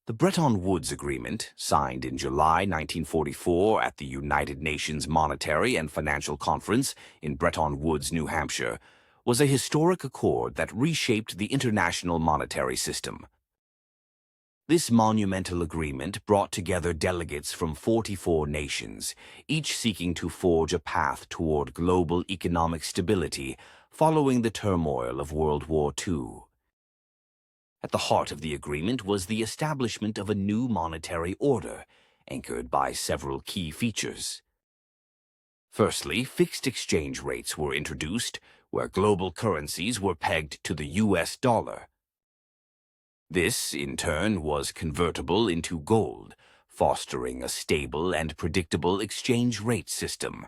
The Bretton Woods Agreement, signed in July 1944 at the United Nations Monetary and Financial Conference in Bretton Woods, New Hampshire, was a historic accord that reshaped the international monetary system. This monumental agreement brought together delegates from 44 nations, each seeking to forge a path toward global economic stability following the turmoil of World War II. At the heart of the agreement was the establishment of a new monetary order, anchored by several key features. Firstly, fixed exchange rates were introduced, where global currencies were pegged to the US dollar. This, in turn, was convertible into gold, fostering a stable and predictable exchange rate system.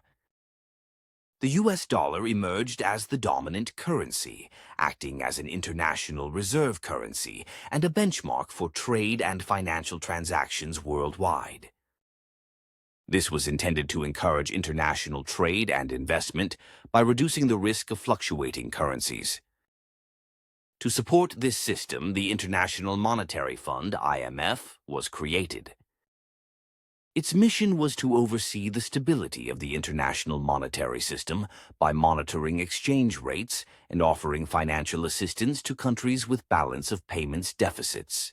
The US dollar emerged as the dominant currency, acting as an international reserve currency and a benchmark for trade and financial transactions worldwide. This was intended to encourage international trade and investment by reducing the risk of fluctuating currencies. To support this system, the International Monetary Fund, IMF, was created. Its mission was to oversee the stability of the international monetary system by monitoring exchange rates and offering financial assistance to countries with balance of payments deficits.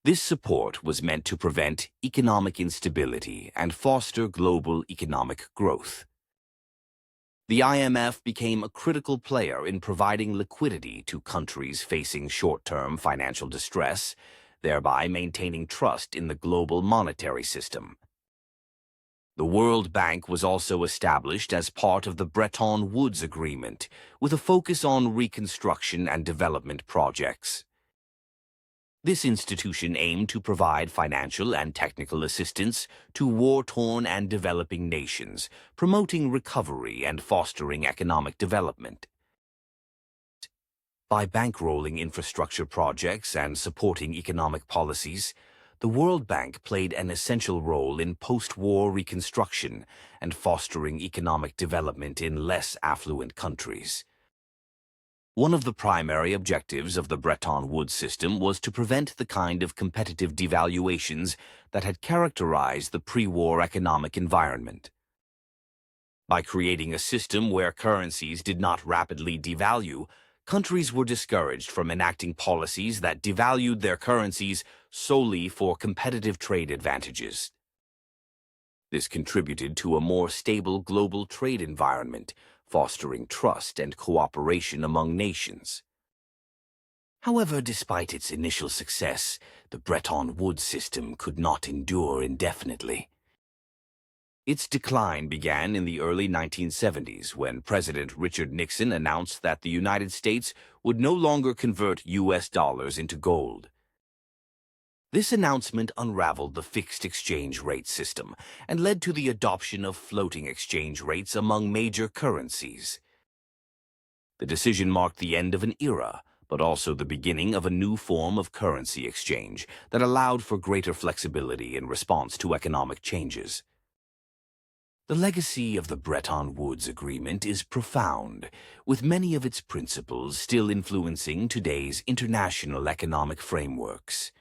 This support was meant to prevent economic instability and foster global economic growth. The IMF became a critical player in providing liquidity to countries facing short-term financial distress, thereby maintaining trust in the global monetary system. The World Bank was also established as part of the Bretton Woods Agreement, with a focus on reconstruction and development projects. This institution aimed to provide financial and technical assistance to war-torn and developing nations, promoting recovery and fostering economic development. By bankrolling infrastructure projects and supporting economic policies, the World Bank played an essential role in post-war reconstruction and fostering economic development in less affluent countries. One of the primary objectives of the Bretton Woods system was to prevent the kind of competitive devaluations that had characterized the pre-war economic environment. By creating a system where currencies did not rapidly devalue, countries were discouraged from enacting policies that devalued their currencies solely for competitive trade advantages. This contributed to a more stable global trade environment, fostering trust and cooperation among nations. However, despite its initial success, the Bretton Woods system could not endure indefinitely. Its decline began in the early 1970s when President Richard Nixon announced that the United States would no longer convert US dollars into gold. This announcement unraveled the fixed exchange rate system and led to the adoption of floating exchange rates among major currencies. The decision marked the end of an era, but also the beginning of a new form of currency exchange that allowed for greater flexibility in response to economic changes. The legacy of the Bretton Woods Agreement is profound, with many of its principles still influencing today's international economic frameworks.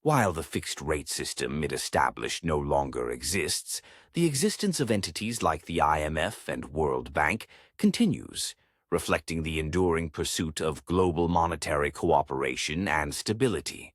While the fixed-rate system it established no longer exists, the existence of entities like the IMF and World Bank continues, reflecting the enduring pursuit of global monetary cooperation and stability.